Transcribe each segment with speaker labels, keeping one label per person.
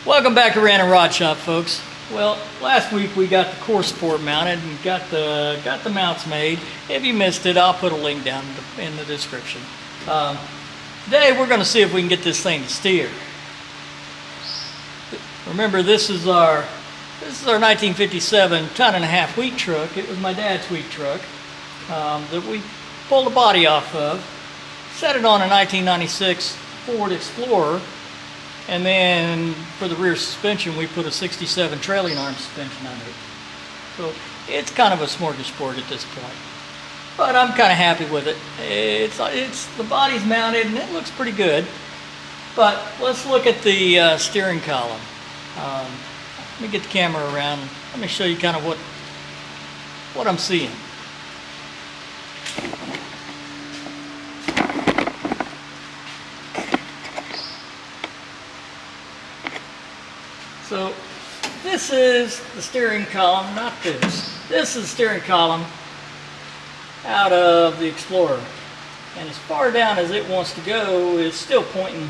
Speaker 1: Welcome back to RandomRodShop, folks. Well, last week we got the core support mounted and got the mounts made. If you missed it, I'll put a link down in the description. Today we're going to see if we can get this thing to steer. Remember, this is our 1957 ton-and-a-half wheat truck. It was my dad's wheat truck that we pulled the body off of, set it on a 1996 Ford Explorer, and then for the rear suspension we put a 67 trailing arm suspension under it. So it's kind of a smorgasbord at this point, but I'm kind of happy with it. The body's mounted and it looks pretty good. But let's look at the steering column. Let me get the camera around. Let me show you kind of what I'm seeing. So this is the steering column, not this. This is the steering column out of the Explorer. And as far down as it wants to go, it's still pointing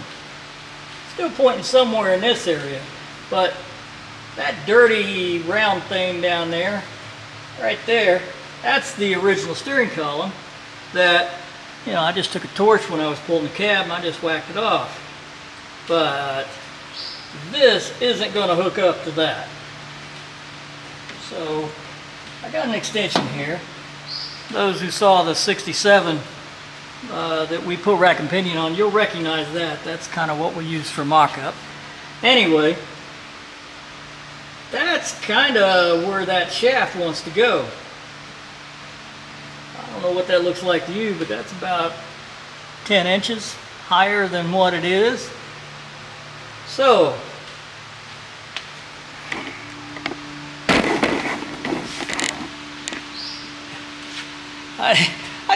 Speaker 1: somewhere in this area. But that dirty round thing down there, right there, that's the original steering column that, you know, I just took a torch when I was pulling the cab and I just whacked it off. But this isn't going to hook up to that. So I got an extension here. Those who saw the 67 that we put rack and pinion on, you'll recognize that. That's kind of what we use for mock-up. Anyway, that's kind of where that shaft wants to go. I don't know what that looks like to you, but that's about 10 inches higher than what it is. So I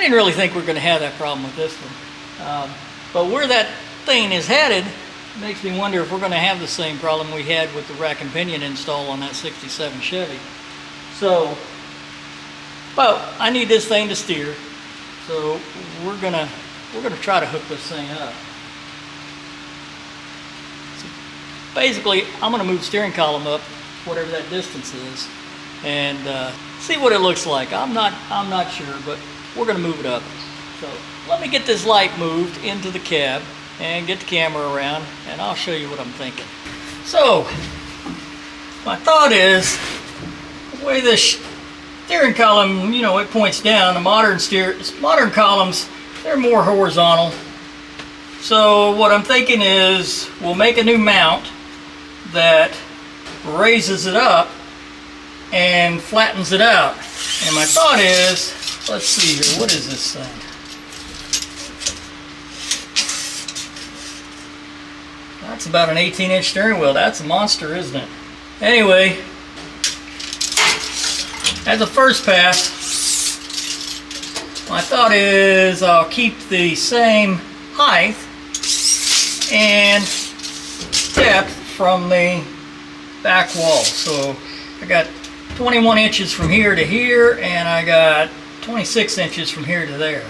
Speaker 1: didn't really think we were going to have that problem with this one. But where that thing is headed makes me wonder if we're going to have the same problem we had with the rack and pinion install on that 67 Chevy. So, but I need this thing to steer, so we're gonna try to hook this thing up. So basically, I'm going to move the steering column up, whatever that distance is, and see what it looks like. I'm not sure, but we're going to move it up. So let me get this light moved into the cab and get the camera around, and I'll show you what I'm thinking. So my thought is, the way this steering column, you know, it points down. The modern columns, they're more horizontal. So what I'm thinking is we'll make a new mount that raises it up and flattens it out. And my thought is, let's see here, what is this thing? That's about an 18-inch steering wheel. That's a monster, isn't it? Anyway, as a first pass, my thought is I'll keep the same height and depth from the back wall. So I got 21 inches from here to here, and I got 26 inches from here to there.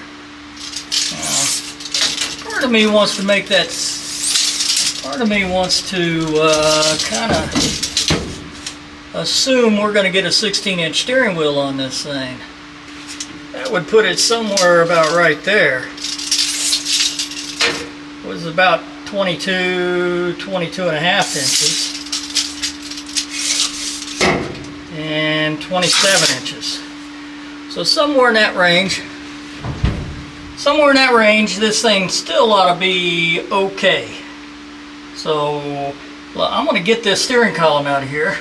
Speaker 1: Part of me wants to make that. Part of me wants to kind of assume we're going to get a 16-inch steering wheel on this thing. That would put it somewhere about right there. It was about 22 and a half inches. And 27 inches. So somewhere in that range, this thing still ought to be okay. So I'm going to get this steering column out of here.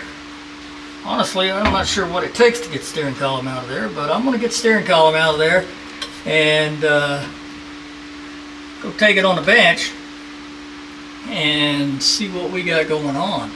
Speaker 1: Honestly, I'm not sure what it takes to get the steering column out of there, but I'm going to get the steering column out of there and go take it on the bench and see what we got going on.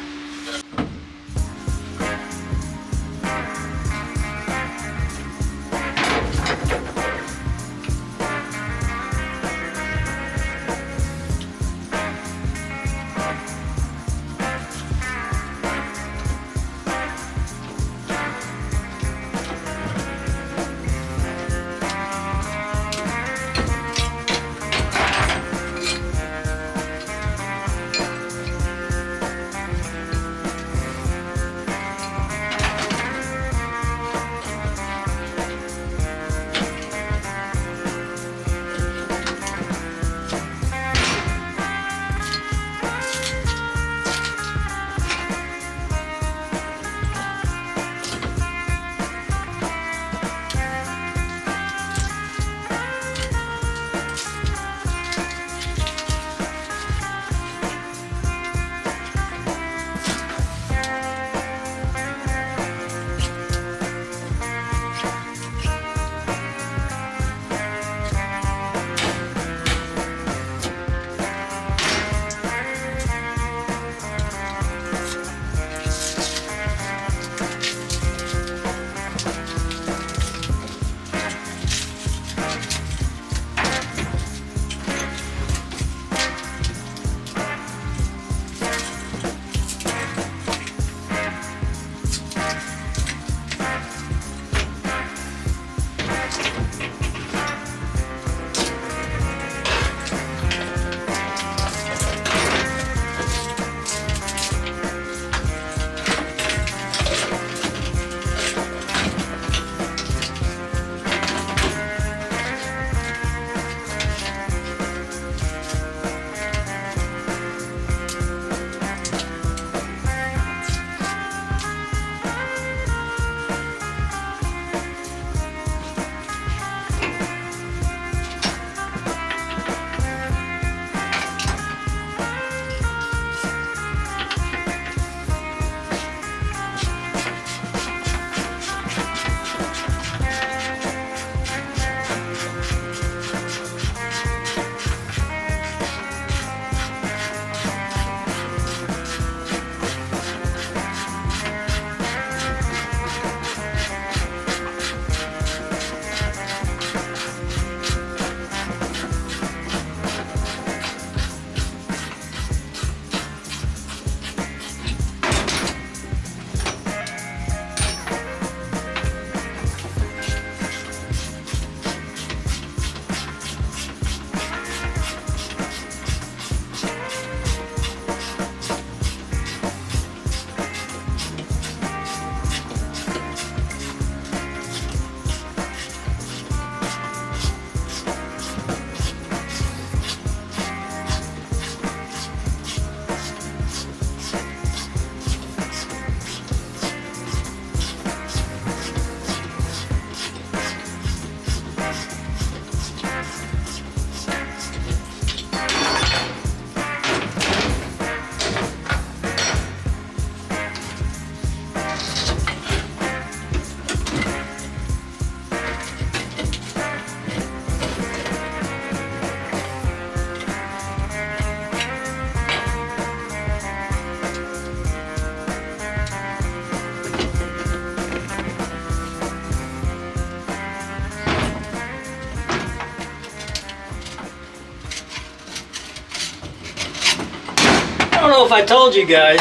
Speaker 1: if I told you guys,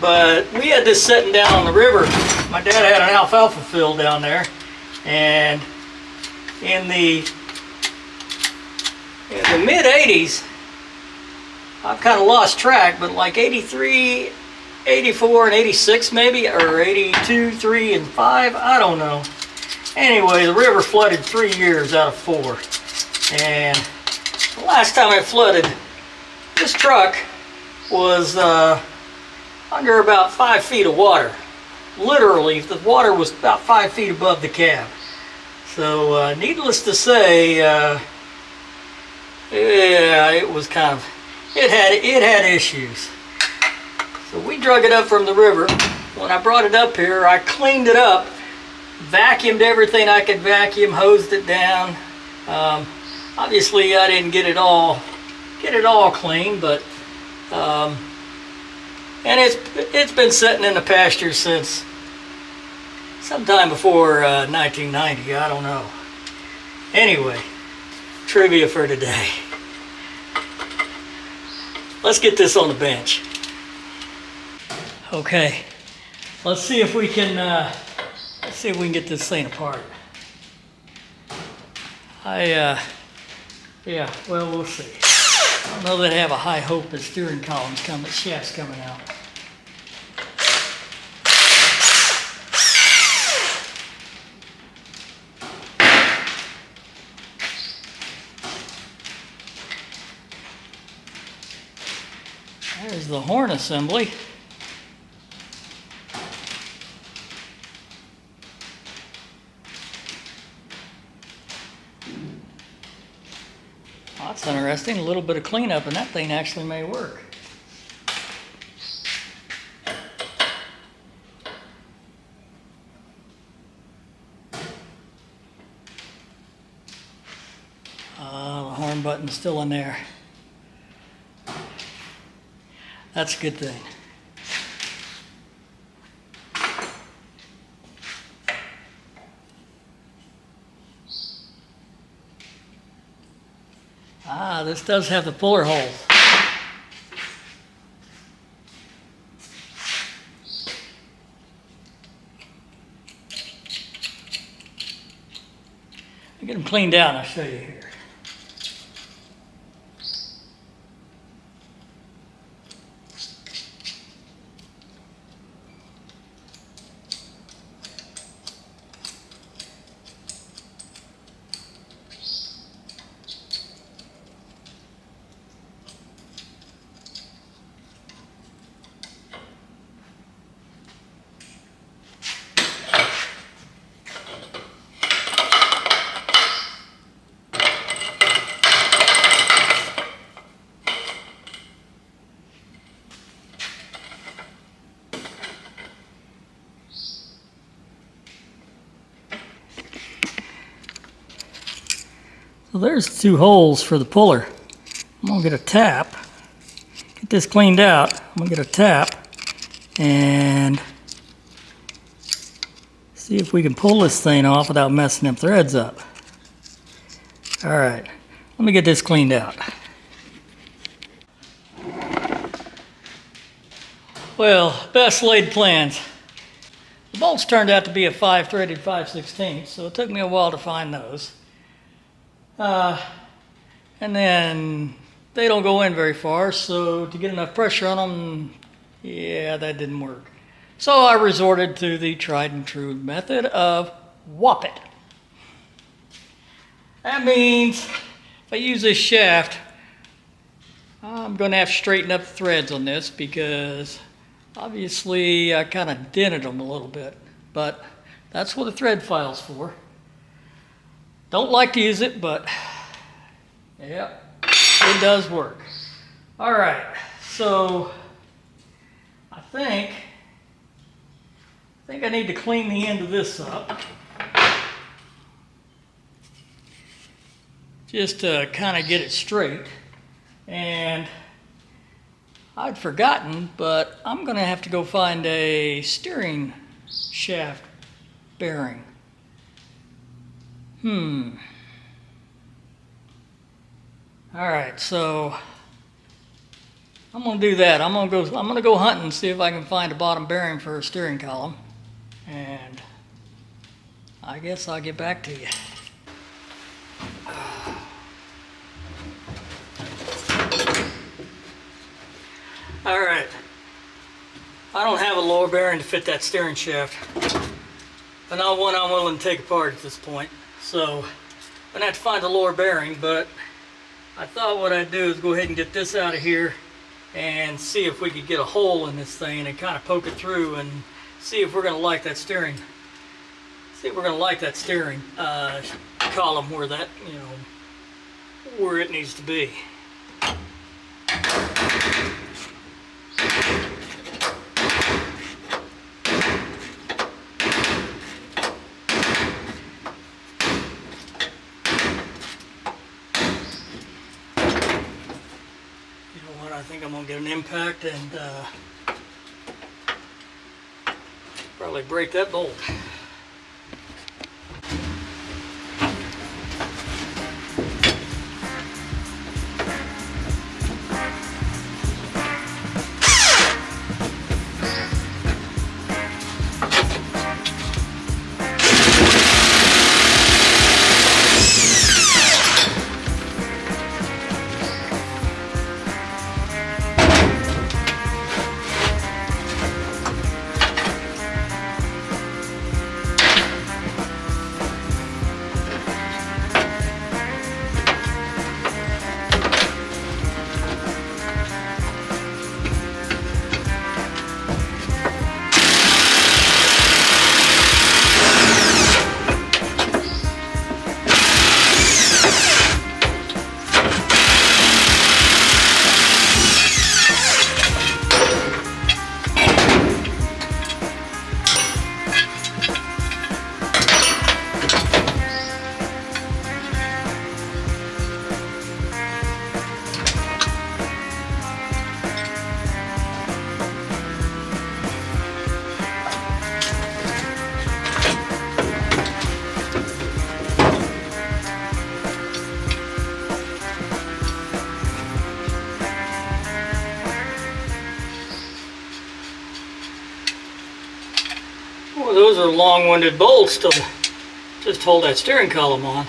Speaker 1: but we had this sitting down on the river. My dad had an alfalfa field down there, and in the mid 80s, I've kind of lost track, but like 83, 84, and 86 maybe, or 82, 3, and 5, I don't know. Anyway, the river flooded 3 years out of 4. And the last time it flooded, this truck was under about 5 feet of water. Literally, the water was about 5 feet above the cab. So, needless to say, yeah, it was kind of, it had issues. So we drug it up from the river. When I brought it up here, I cleaned it up, vacuumed everything I could vacuum, hosed it down. Obviously, I didn't get it all clean, but and it's been sitting in the pasture since sometime before 1990. I don't know. Anyway, trivia for today. Let's get this on the bench. Okay, let's see if we can get this thing apart. Yeah, well, we'll see. I don't know that I have a high hope that steering column's coming, shaft's coming out. There's the horn assembly. That's interesting. A little bit of cleanup and that thing actually may work. The horn button's still in there. That's a good thing. This does have the puller hole. I'll get them cleaned out and I'll show you here. So there's 2 holes for the puller. I'm gonna get a tap, get this cleaned out. I'm gonna get a tap and see if we can pull this thing off without messing them threads up. All right, let me get this cleaned out. Well, best laid plans. The bolts turned out to be a 5-threaded 5/16, so it took me a while to find those. And then they don't go in very far, so to get enough pressure on them, yeah, that didn't work. So I resorted to the tried and true method of whop it. That means if I use this shaft, I'm going to have to straighten up the threads on this because obviously I kind of dented them a little bit, but that's what the thread file's for. Don't like to use it, but yeah, it does work. All right, so I think I need to clean the end of this up. Just to kind of get it straight. And I'd forgotten, but I'm going to have to go find a steering shaft bearing. All right, so I'm gonna do that. I'm gonna go hunting and see if I can find a bottom bearing for a steering column. And I guess I'll get back to you. All right. I don't have a lower bearing to fit that steering shaft, but not one I'm willing to take apart at this point. So I'm gonna have to find a lower bearing, but I thought what I'd do is go ahead and get this out of here and see if we could get a hole in this thing and kind of poke it through and see if we're gonna like that steering. See if we're gonna like that steering column where that, you know, where it needs to be. I think I'm gonna get an impact and probably break that bolt. Well, those are long-winded bolts to just hold that steering column on.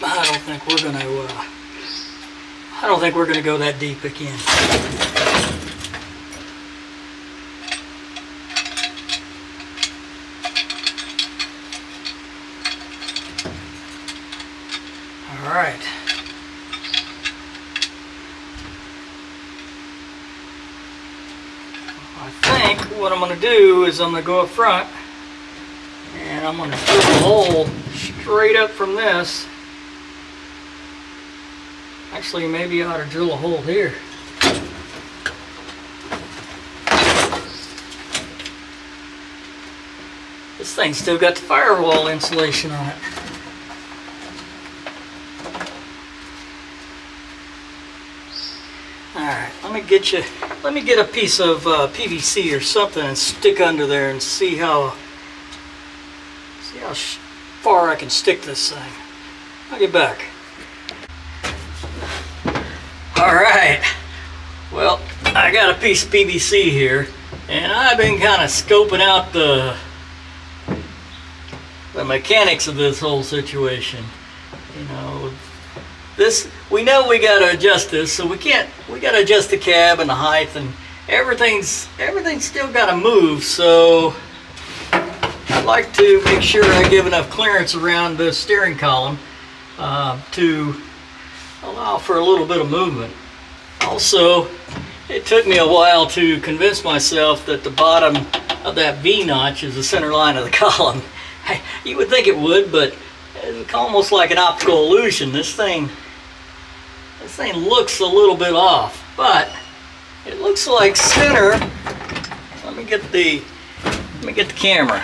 Speaker 1: I don't think we're gonna go that deep again. All right. I think what I'm going to do is I'm going to go up front and I'm going to drill a hole straight up from this. Actually, maybe I ought to drill a hole here. This thing's still got the firewall insulation on it. Alright, let me get a piece of PVC or something and stick under there and see how far I can stick this thing. I'll get back. Alright, well, I got a piece of PVC here and I've been kind of scoping out the mechanics of this whole situation. You know, we know we got to adjust this, so we got to adjust the cab and the height, and everything's still got to move. So I'd like to make sure I give enough clearance around the steering column to allow for a little bit of movement. Also, it took me a while to convince myself that the bottom of that V notch is the center line of the column. You would think it would, but it's almost like an optical illusion. This thing looks a little bit off, but it looks like center. Let me get the camera.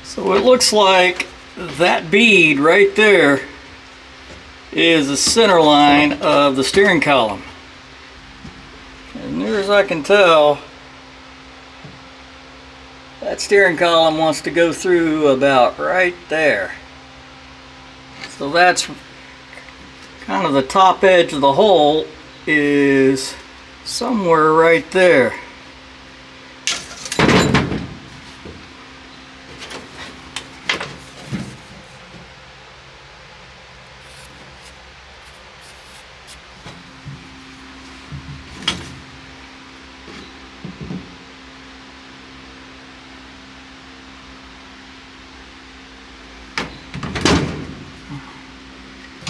Speaker 1: So it looks like that bead right there is the center line of the steering column. As near as I can tell, That steering column wants to go through about right there. So that's kind of the top edge of the hole is somewhere right there.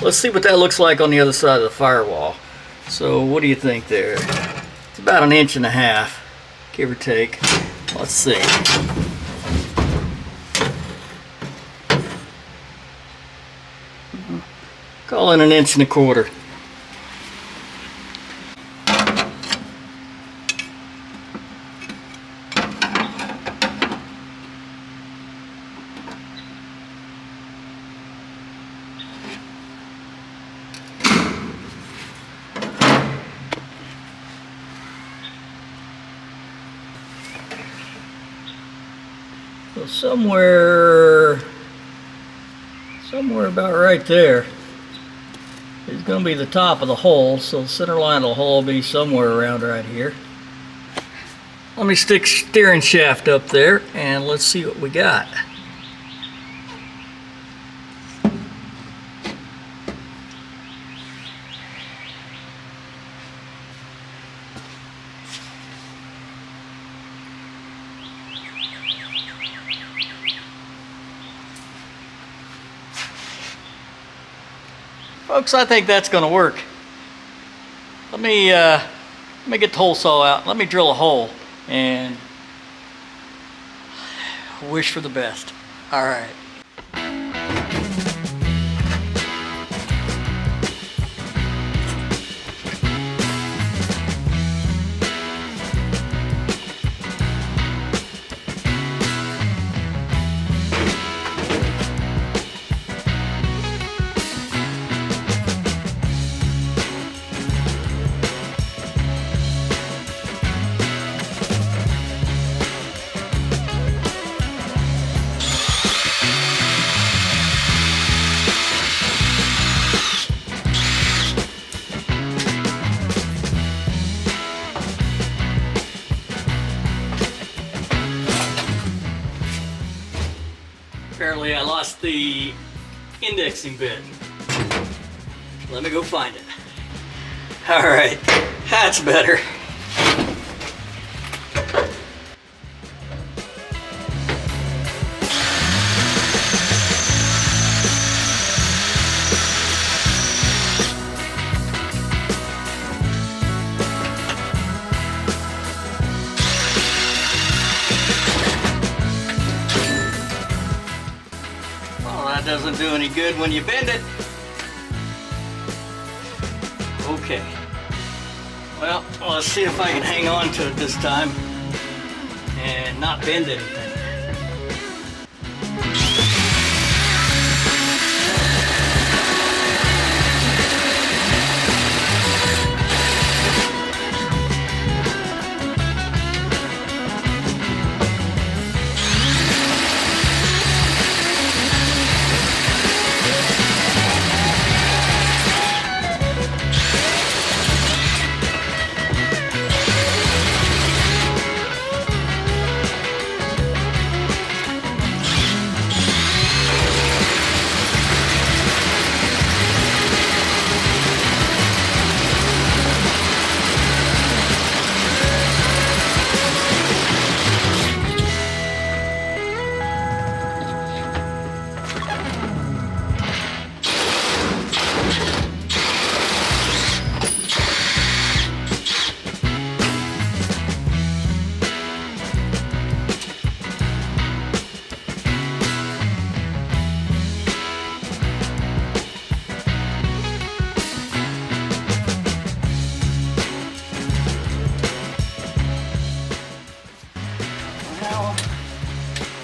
Speaker 1: Let's see what that looks like on the other side of the firewall. So what do you think there? It's about 1.5 inches, give or take. Let's see. Call it 1.25 inches. So somewhere about right there is going to be the top of the hole. So the center line of the hole will be somewhere around right here. Let me stick steering shaft up there and let's see what we got. Folks, I think that's going to work. Let me get the hole saw out. Let me drill a hole and wish for the best. All right. Apparently I lost the indexing bit. Let me go find it. All right, that's better. Doesn't do any good when you bend it. Okay. Well, let's see if I can hang on to it this time and not bend anything.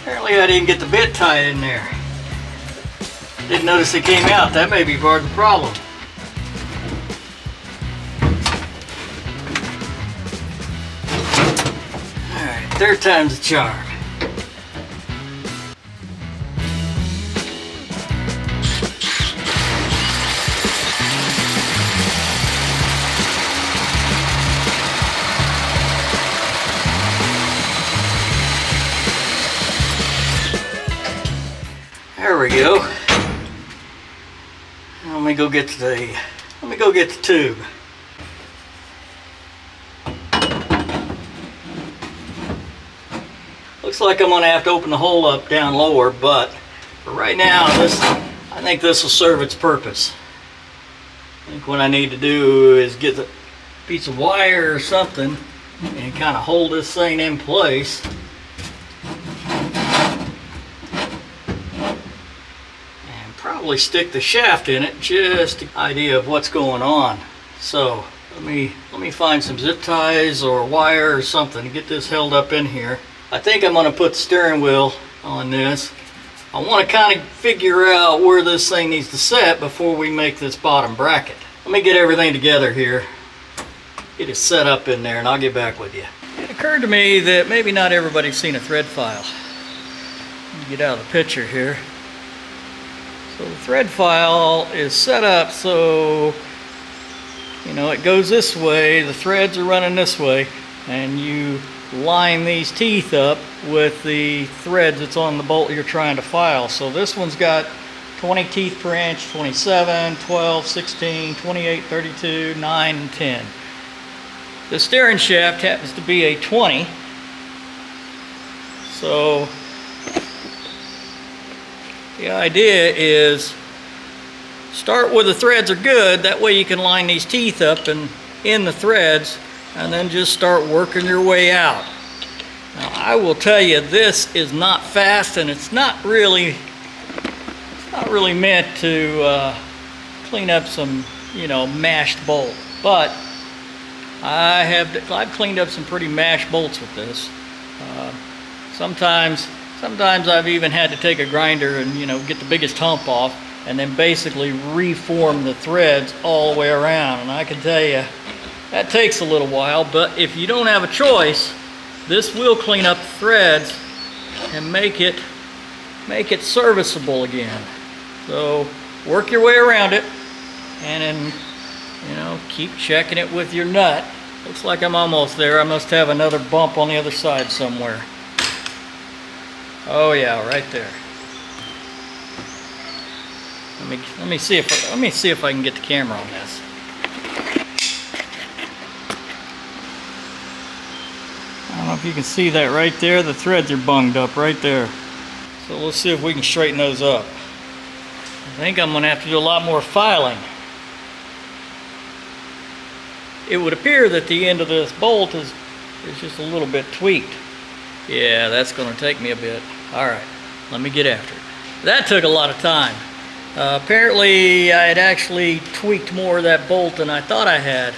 Speaker 1: Apparently I didn't get the bit tied in there. Didn't notice it came out. That may be part of the problem. Alright, third time's the charm. There we go. Let me go get the tube. Looks like I'm gonna have to open the hole up down lower, but for right now, I think this will serve its purpose. I think what I need to do is get a piece of wire or something and kind of hold this thing in place. And probably stick the shaft in it, just an idea of what's going on. So let me find some zip ties or wire or something to get this held up in here. I think I'm going to put the steering wheel on this. I want to kind of figure out where this thing needs to set before we make this bottom bracket. Let me get everything together here, get it set up in there, and I'll get back with you. It occurred to me that maybe not everybody's seen a thread file. Let me get out of the picture here. So the thread file is set up so, you know, it goes this way, the threads are running this way, and you line these teeth up with the threads that's on the bolt you're trying to file. So this one's got 20 teeth per inch, 27, 12, 16, 28, 32, 9, and 10. The steering shaft happens to be a 20. So the idea is start where the threads are good, that way you can line these teeth up and in the threads, and then just start working your way out. Now, I will tell you, this is not fast, and it's not really meant to clean up some, you know, mashed bolt. But I've cleaned up some pretty mashed bolts with this. Sometimes I've even had to take a grinder and, you know, get the biggest hump off, and then basically reform the threads all the way around. And I can tell you, that takes a little while, but if you don't have a choice, this will clean up the threads and make it serviceable again. So work your way around it, and then, you know, keep checking it with your nut. Looks like I'm almost there. I must have another bump on the other side somewhere. Oh yeah, right there. Let me see if I can get the camera on this. I don't know if you can see that right there. The threads are bunged up right there. So let's see if we can straighten those up. I think I'm going to have to do a lot more filing. It would appear that the end of this bolt is just a little bit tweaked. Yeah, that's going to take me a bit. Alright, let me get after it. That took a lot of time. Apparently I had actually tweaked more of that bolt than I thought I had.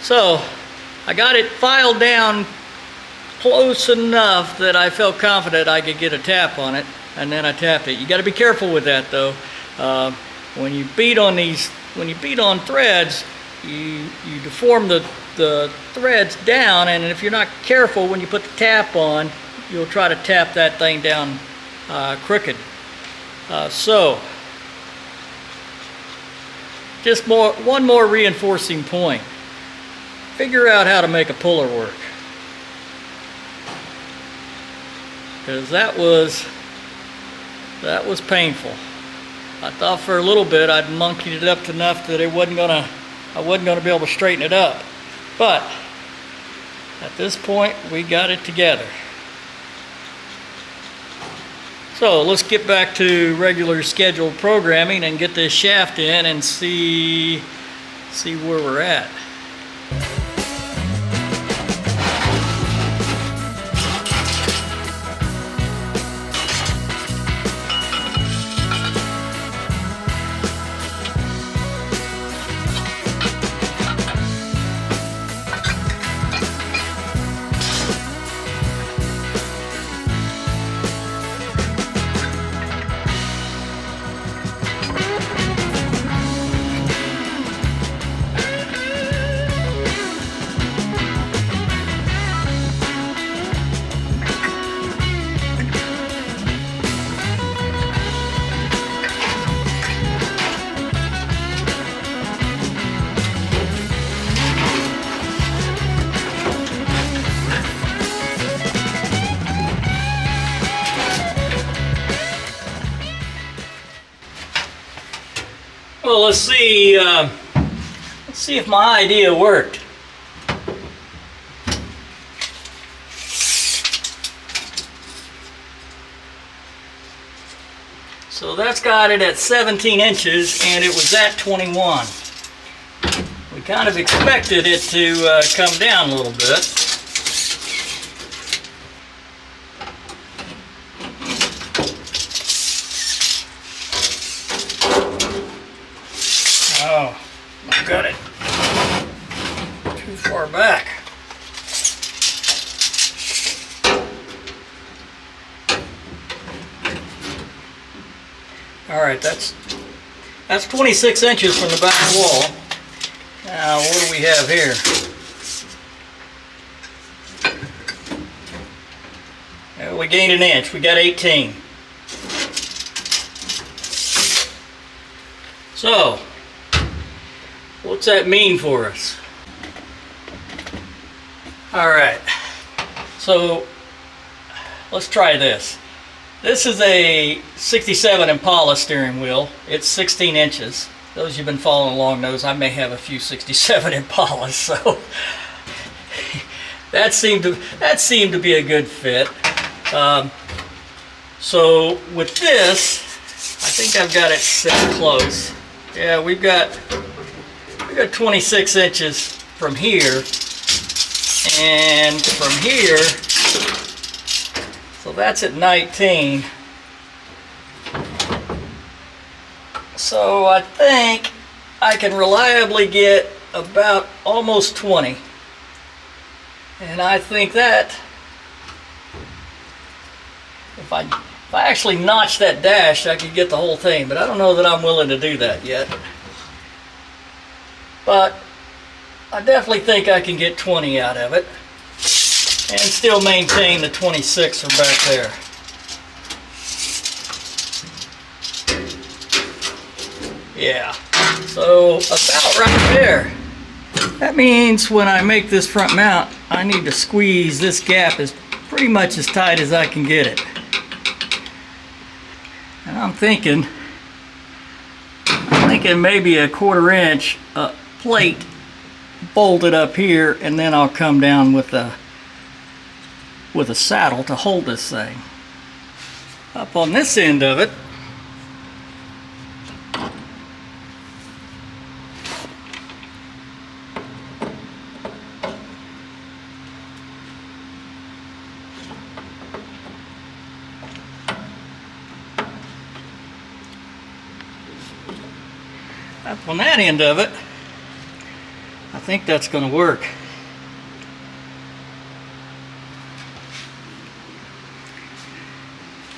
Speaker 1: So I got it filed down close enough that I felt confident I could get a tap on it, and then I tapped it. You got to be careful with that though. When you beat on threads, you deform the threads down, and if you're not careful when you put the tap on, you'll try to tap that thing down crooked. So just one more reinforcing point. Figure out how to make a puller work, because that was painful. I thought for a little bit I'd monkeyed it up enough that I wasn't gonna be able to straighten it up, but at this point we got it together. So let's get back to regular scheduled programming and get this shaft in and see where we're at. Well, let's see if my idea worked. So that's got it at 17 inches, and it was at 21. We kind of expected it to come down a little bit. Oh, I've got it too far back. All right, that's 26 inches from the back wall. Now, what do we have here? We gained an inch. We got 18. So, what's that mean for us? All right, so let's try this. This is a 67 Impala steering wheel. It's 16 inches. Those who've been following along knows I may have a few 67 Impalas, so that seemed to be a good fit. So with this, I think I've got it set close. Yeah, we've got 26 inches from here, and from here, so that's at 19. So I think I can reliably get about almost 20. And I think that if I actually notch that dash, I could get the whole thing, but I don't know that I'm willing to do that yet. But I definitely think I can get 20 out of it and still maintain the 26 from back there. Yeah, so about right there. That means when I make this front mount, I need to squeeze this gap as pretty much as tight as I can get it. And I'm thinking maybe a 1/4 inch plate bolted up here, and then I'll come down with a saddle to hold this thing. Up on this end of it, I think that's going to work.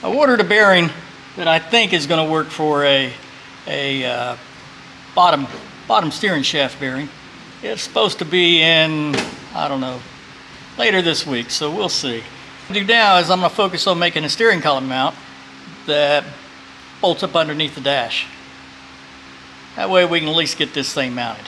Speaker 1: I ordered a bearing that I think is going to work for a bottom steering shaft bearing. It's supposed to be in, I don't know, later this week, so we'll see. What I'm going to do now is I'm going to focus on making a steering column mount that bolts up underneath the dash. That way we can at least get this thing mounted.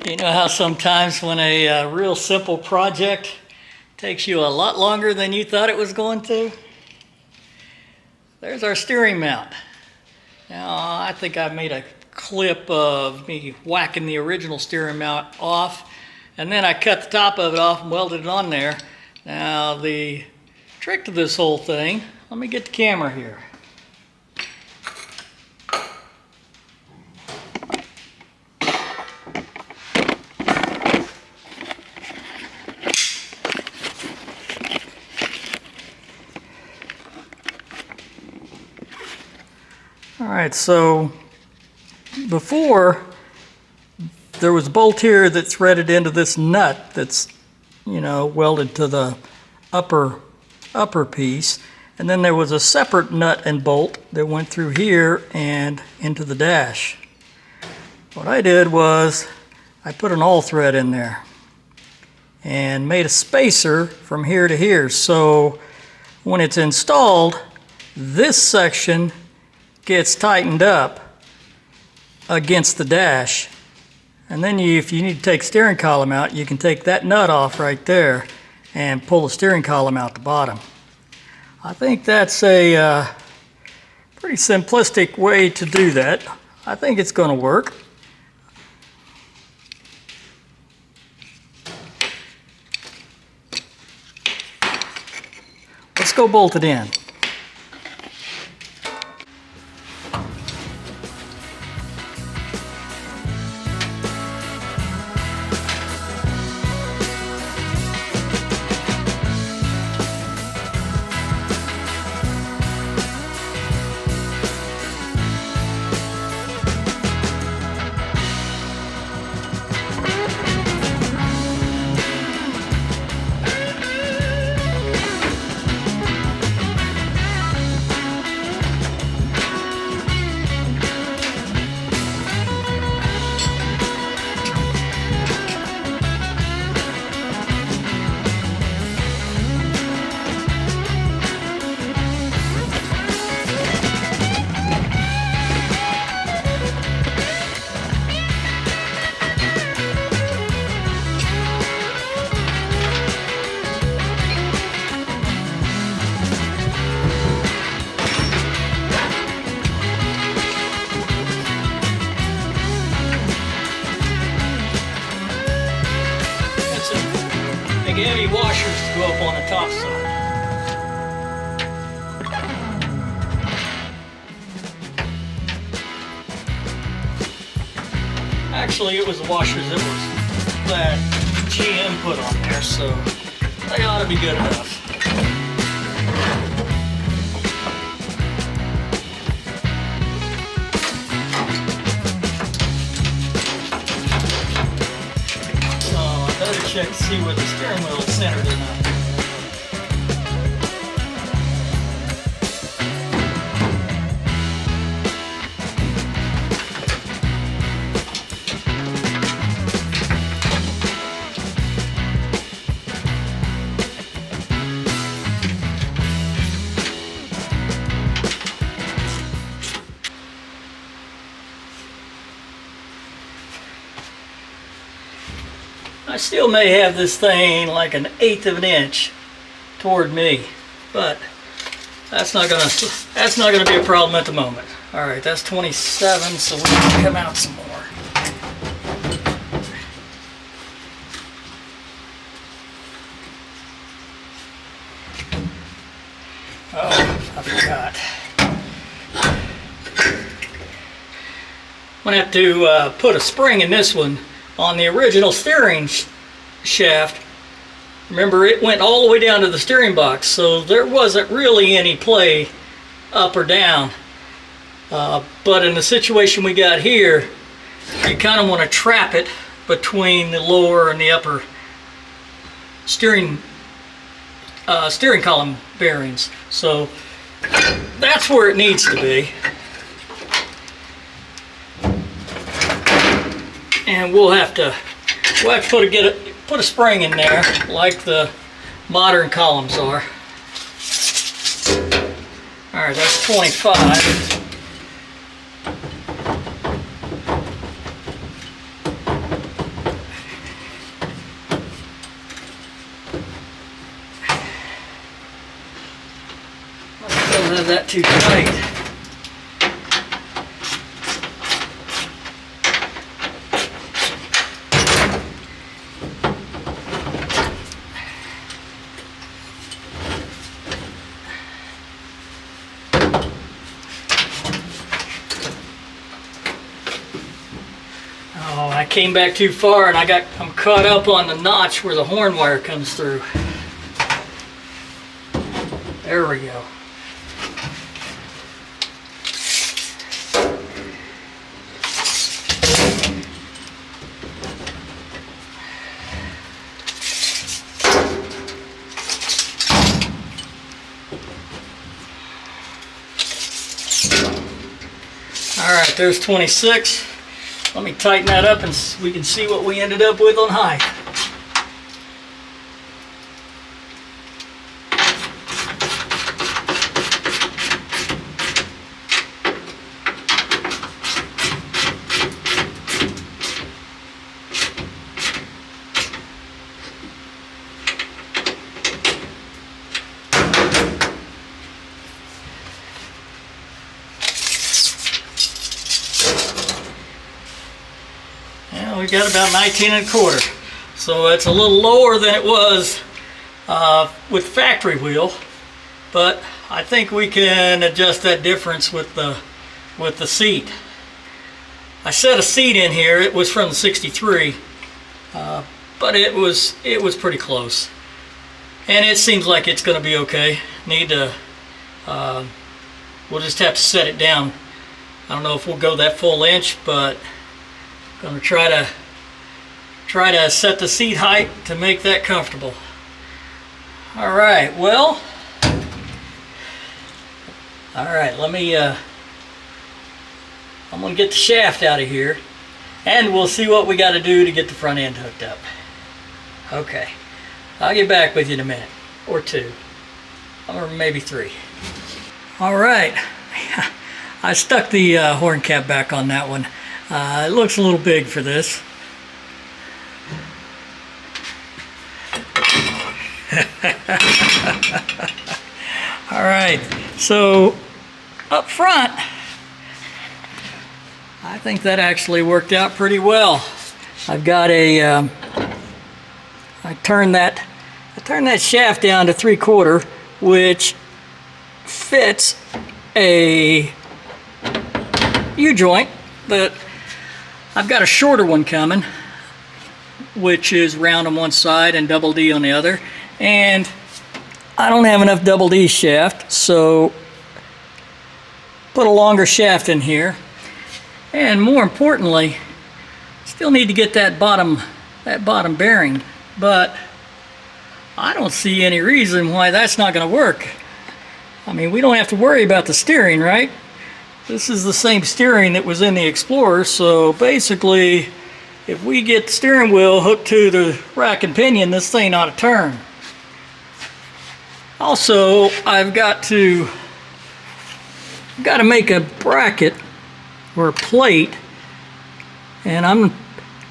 Speaker 1: You know how sometimes when a real simple project Takes you a lot longer than you thought it was going to. There's our steering mount. Now I think I made a clip of me whacking the original steering mount off, and then I cut the top of it off and welded it on there. Now the trick to this whole thing, let me get the camera here. Alright, so before there was a bolt here that's threaded into this nut that's, you know, welded to the upper piece, and then there was a separate nut and bolt that went through here and into the dash. What I did was I put an all thread in there and made a spacer from here to here, so when it's installed, this section gets tightened up against the dash, and then if you need to take steering column out, you can take that nut off right there and pull the steering column out the bottom. I think that's a pretty simplistic way to do that. I think it's going to work. Let's go bolt it in. Heavy washers to go up on the top side. Actually, it was the washers that GM put on there, so they ought to be good enough. Check to see where the steering wheel is centered or not. I still may have this thing like 1/8 of an inch toward me, but that's not gonna be a problem at the moment. All right, that's 27, so we can come out some more. Oh, I forgot. I'm gonna have to put a spring in this one. On the original steering shaft, remember, it went all the way down to the steering box, so there wasn't really any play up or down. But in the situation we got here, you kind of want to trap it between the lower and the upper steering column bearings. So that's where it needs to be. And we'll have to put a spring in there like the modern columns are. All right, that's 25. have that too tight. Oh, I came back too far and I'm caught up on the notch where the horn wire comes through. There we go. All right, there's 26. Let me tighten that up and we can see what we ended up with on height. We got about 19 1/4, so it's a little lower than it was with factory wheel, but I think we can adjust that difference with the seat. I set a seat in here. It was from the 63, but it was pretty close, and it seems like it's going to be okay. We'll just have to set it down. I don't know if we'll go that full inch, but going to try to set the seat height to make that comfortable. All right, well, all right, let me I'm going to get the shaft out of here and we'll see what we got to do to get the front end hooked up. Okay, I'll get back with you in a minute or two, or maybe 3. All right, I stuck the horn cap back on that one. It looks a little big for this. All right, so up front, I think that actually worked out pretty well. I've got a, I turned that shaft down to 3/4, which fits a U-joint, but I've got a shorter one coming, which is round on one side and double D on the other, and I don't have enough double D shaft, so put a longer shaft in here. And more importantly, still need to get that bottom bearing, but I don't see any reason why that's not going to work. I mean, we don't have to worry about the steering, right? This is the same steering that was in the Explorer, so basically if we get the steering wheel hooked to the rack and pinion, this thing ought to turn. Also, I've got to make a bracket or a plate, and I'm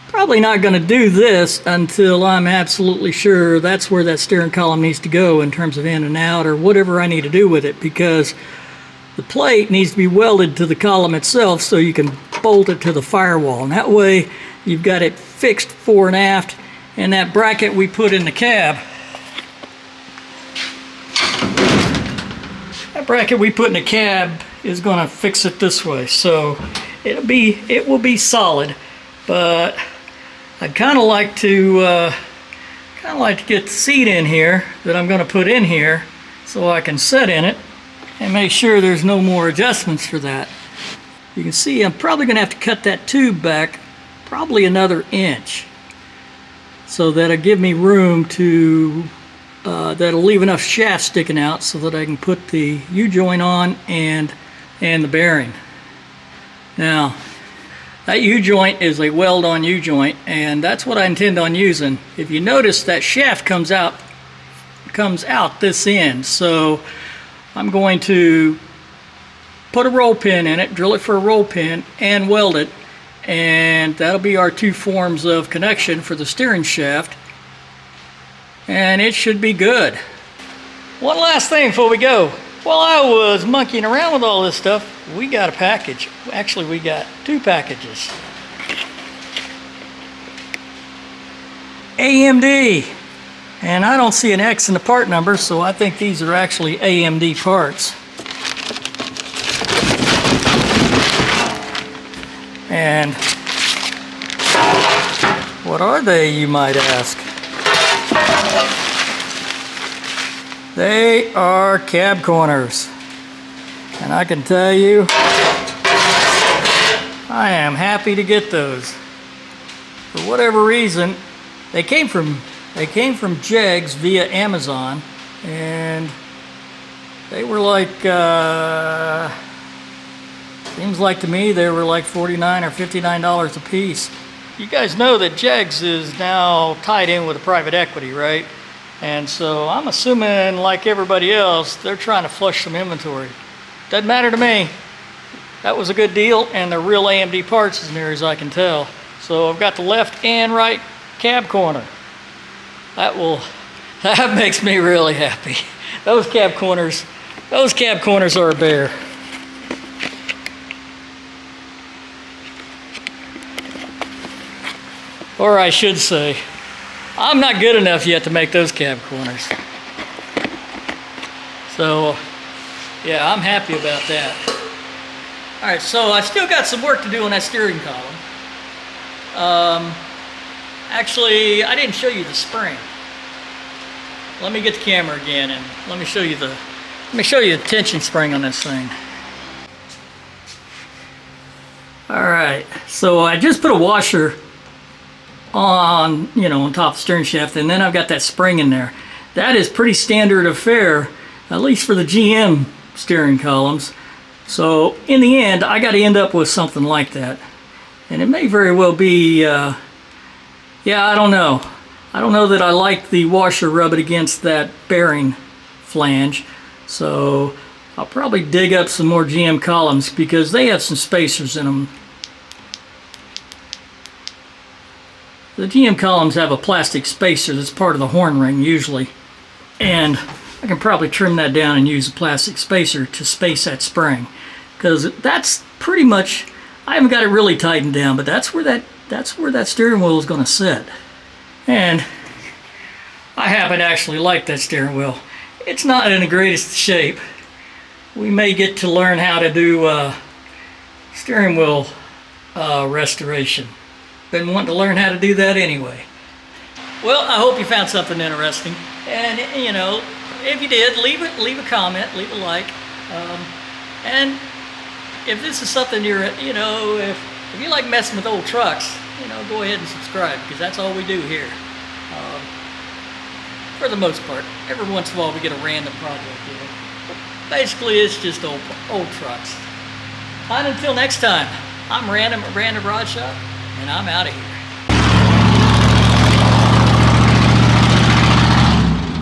Speaker 1: probably not going to do this until I'm absolutely sure that's where that steering column needs to go in terms of in and out or whatever I need to do with it, because the plate needs to be welded to the column itself so you can bolt it to the firewall, and that way you've got it fixed fore and aft, and that bracket we put in the cab, is going to fix it this way, so it will be solid. But I'd kind of like to get the seat in here that I'm going to put in here so I can sit in it and make sure there's no more adjustments for that. You can see I'm probably going to have to cut that tube back probably another inch, so that'll give me room to that'll leave enough shaft sticking out so that I can put the U-joint on and the bearing. Now that U-joint is a weld-on U-joint, and that's what I intend on using. If you notice, that shaft comes out this end, so I'm going to put a roll pin in it, drill it for a roll pin, and weld it, and that'll be our 2 forms of connection for the steering shaft, and it should be good. One last thing before we go. While I was monkeying around with all this stuff, we got a package. Actually, we got 2 packages. AMD. And I don't see an X in the part number, so I think these are actually AMD parts. And what are they, you might ask? They are cab corners. And I can tell you, I am happy to get those. For whatever reason, they came from Jegs via Amazon, and they were like, seems like to me they were like $49 or $59 a piece. You guys know that Jegs is now tied in with a private equity, right? And so I'm assuming, like everybody else, they're trying to flush some inventory. Doesn't matter to me. That was a good deal, and they're real AMD parts as near as I can tell. So I've got the left and right cab corner. That makes me really happy. Those cab corners are a bear. Or I should say, I'm not good enough yet to make those cab corners. So, yeah, I'm happy about that. All right, so I've still got some work to do on that steering column. Actually, I didn't show you the spring. Let me get the camera again and let me show you the tension spring on this thing. All right, so I just put a washer on, on top of the steering shaft, and then I've got that spring in there. That is pretty standard affair, at least for the GM steering columns. So in the end, I got to end up with something like that, and it may very well be. Yeah, I don't know. I don't know that I like the washer rubbing against that bearing flange, so I'll probably dig up some more GM columns because they have some spacers in them. The GM columns have a plastic spacer that's part of the horn ring usually, and I can probably trim that down and use a plastic spacer to space that spring, because that's pretty much, I haven't got it really tightened down, but that's where that steering wheel is going to sit. And I happen to actually like that steering wheel. It's not in the greatest shape. We may get to learn how to do steering wheel restoration. Been wanting to learn how to do that anyway. Well, I hope you found something interesting. And if you did, leave a comment, leave a like. And if this is something you're, if you like messing with old trucks, go ahead and subscribe, because that's all we do here. For the most part. Every once in a while we get a random project here. But basically it's just old trucks. And until next time, I'm Random at RandomRodShop, and I'm out of here.